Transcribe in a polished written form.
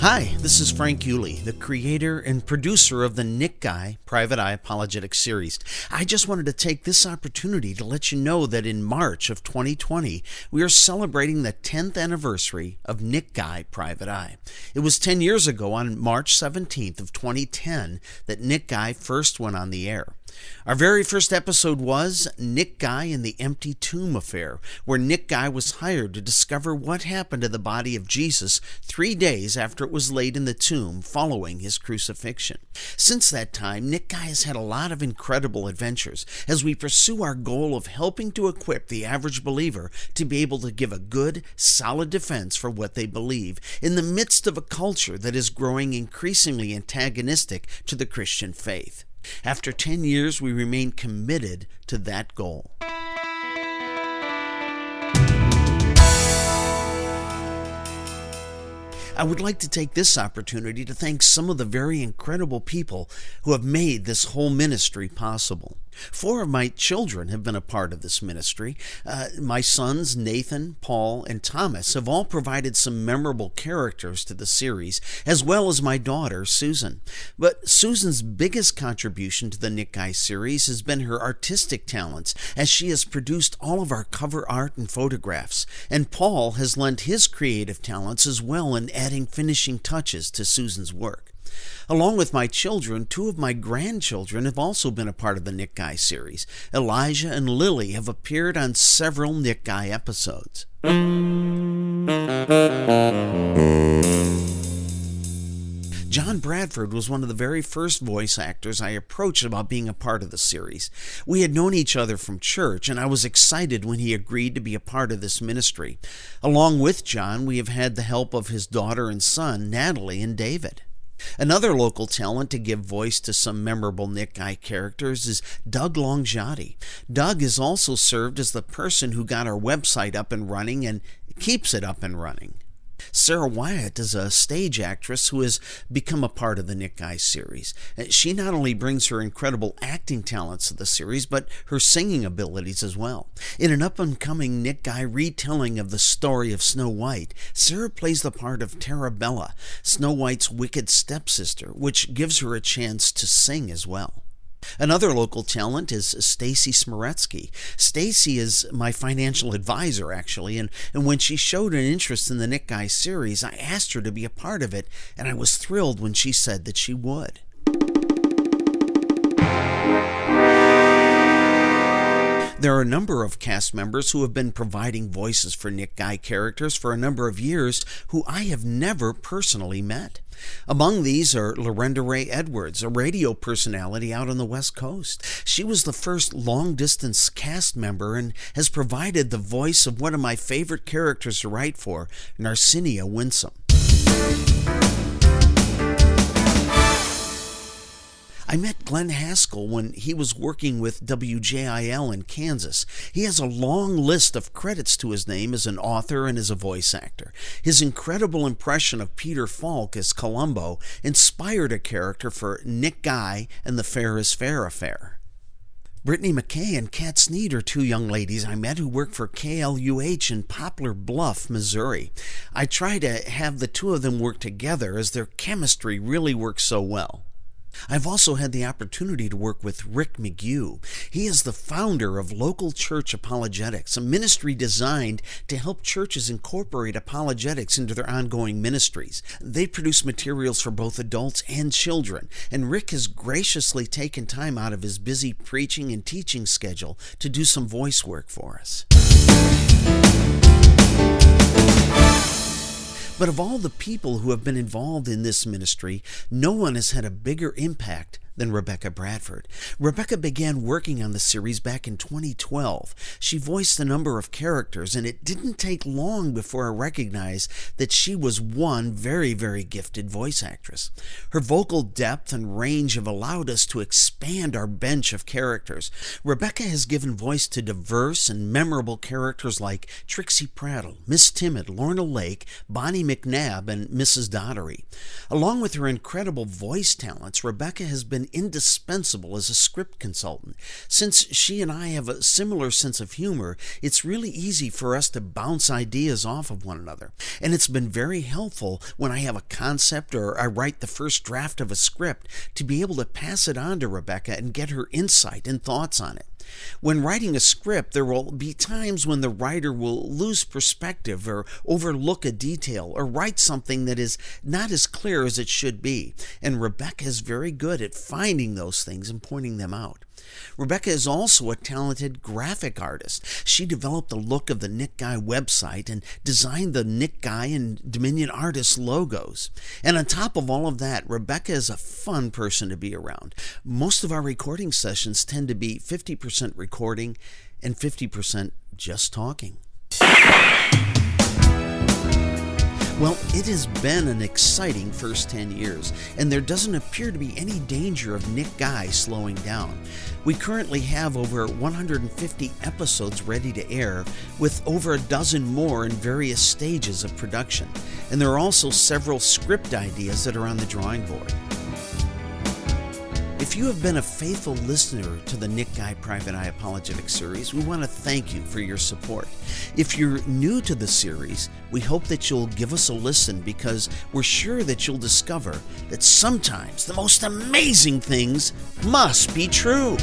Hi, this is Frank Yulee, the creator and producer of the Nick Guy Private Eye Apologetics series. I just wanted to take this opportunity to let you know that in March of 2020, we are celebrating the 10th anniversary of Nick Guy Private Eye. It was 10 years ago on March 17th of 2010 that Nick Guy first went on the air. Our very first episode was Nick Guy and the Empty Tomb Affair, where Nick Guy was hired to discover what happened to the body of Jesus 3 days after it was laid in the tomb following his crucifixion. Since that time, Nick Guy has had a lot of incredible adventures as we pursue our goal of helping to equip the average believer to be able to give a good, solid defense for what they believe in the midst of a culture that is growing increasingly antagonistic to the Christian faith. After 10 years, we remain committed to that goal. I would like to take this opportunity to thank some of the very incredible people who have made this whole ministry possible. 4 of my children have been a part of this ministry. My sons, Nathan, Paul, and Thomas, have all provided some memorable characters to the series, as well as my daughter, Susan. But Susan's biggest contribution to the Nick Guy series has been her artistic talents, as she has produced all of our cover art and photographs. And Paul has lent his creative talents as well in adding finishing touches to Susan's work. Along with my children, 2 of my grandchildren have also been a part of the Nick Guy series. Elijah and Lily have appeared on several Nick Guy episodes. John Bradford was one of the very first voice actors I approached about being a part of the series. We had known each other from church, and I was excited when he agreed to be a part of this ministry. Along with John, we have had the help of his daughter and son, Natalie and David. Another local talent to give voice to some memorable Nick Guy characters is Doug Longiotti. Doug has also served as the person who got our website up and running and keeps it up and running. Sarah Wyatt is a stage actress who has become a part of the Nick Guy series. She not only brings her incredible acting talents to the series, but her singing abilities as well. In an up-and-coming Nick Guy retelling of the story of Snow White, Sarah plays the part of Tarabella, Snow White's wicked stepsister, which gives her a chance to sing as well. Another local talent is Stacy Smoretsky. Stacy is my financial advisor, actually, and when she showed an interest in the Nick Guy series, I asked her to be a part of it, and I was thrilled when she said that she would. There are a number of cast members who have been providing voices for Nick Guy characters for a number of years who I have never personally met. Among these are Lorenda Ray Edwards, a radio personality out on the West Coast. She was the first long-distance cast member and has provided the voice of one of my favorite characters to write for, Narcinia Winsome. I met Glenn Haskell when he was working with WJIL in Kansas. He has a long list of credits to his name as an author and as a voice actor. His incredible impression of Peter Falk as Columbo inspired a character for Nick Guy and the Fair is Fair affair. Brittany McKay and Kat Sneed are 2 young ladies I met who work for KLUH in Poplar Bluff, Missouri. I try to have the 2 of them work together as their chemistry really works so well. I've also had the opportunity to work with Rick McGew. He is the founder of Local Church Apologetics, a ministry designed to help churches incorporate apologetics into their ongoing ministries. They produce materials for both adults and children, and Rick has graciously taken time out of his busy preaching and teaching schedule to do some voice work for us. But of all the people who have been involved in this ministry, no one has had a bigger impact than Rebecca Bradford. Rebecca began working on the series back in 2012. She voiced a number of characters, and it didn't take long before I recognized that she was one very, very gifted voice actress. Her vocal depth and range have allowed us to expand our bench of characters. Rebecca has given voice to diverse and memorable characters like Trixie Prattle, Miss Timid, Lorna Lake, Bonnie McNabb, and Mrs. Dottery. Along with her incredible voice talents, Rebecca has been been indispensable as a script consultant. Since she and I have a similar sense of humor, it's really easy for us to bounce ideas off of one another. And it's been very helpful when I have a concept or I write the first draft of a script to be able to pass it on to Rebecca and get her insight and thoughts on it. When writing a script, there will be times when the writer will lose perspective or overlook a detail or write something that is not as clear as it should be, and Rebecca is very good at finding those things and pointing them out. Rebecca is also a talented graphic artist. She developed the look of the Nick Guy website and designed the Nick Guy and Dominion Artists logos. And on top of all of that, Rebecca is a fun person to be around. Most of our recording sessions tend to be 50% recording and 50% just talking. Well, it has been an exciting first 10 years, and there doesn't appear to be any danger of Nick Guy slowing down. We currently have over 150 episodes ready to air, with over a dozen more in various stages of production, and there are also several script ideas that are on the drawing board. If you have been a faithful listener to the Nick Guy Private Eye Apologetics series, we want to thank you for your support. If you're new to the series, we hope that you'll give us a listen because we're sure that you'll discover that sometimes the most amazing things must be true.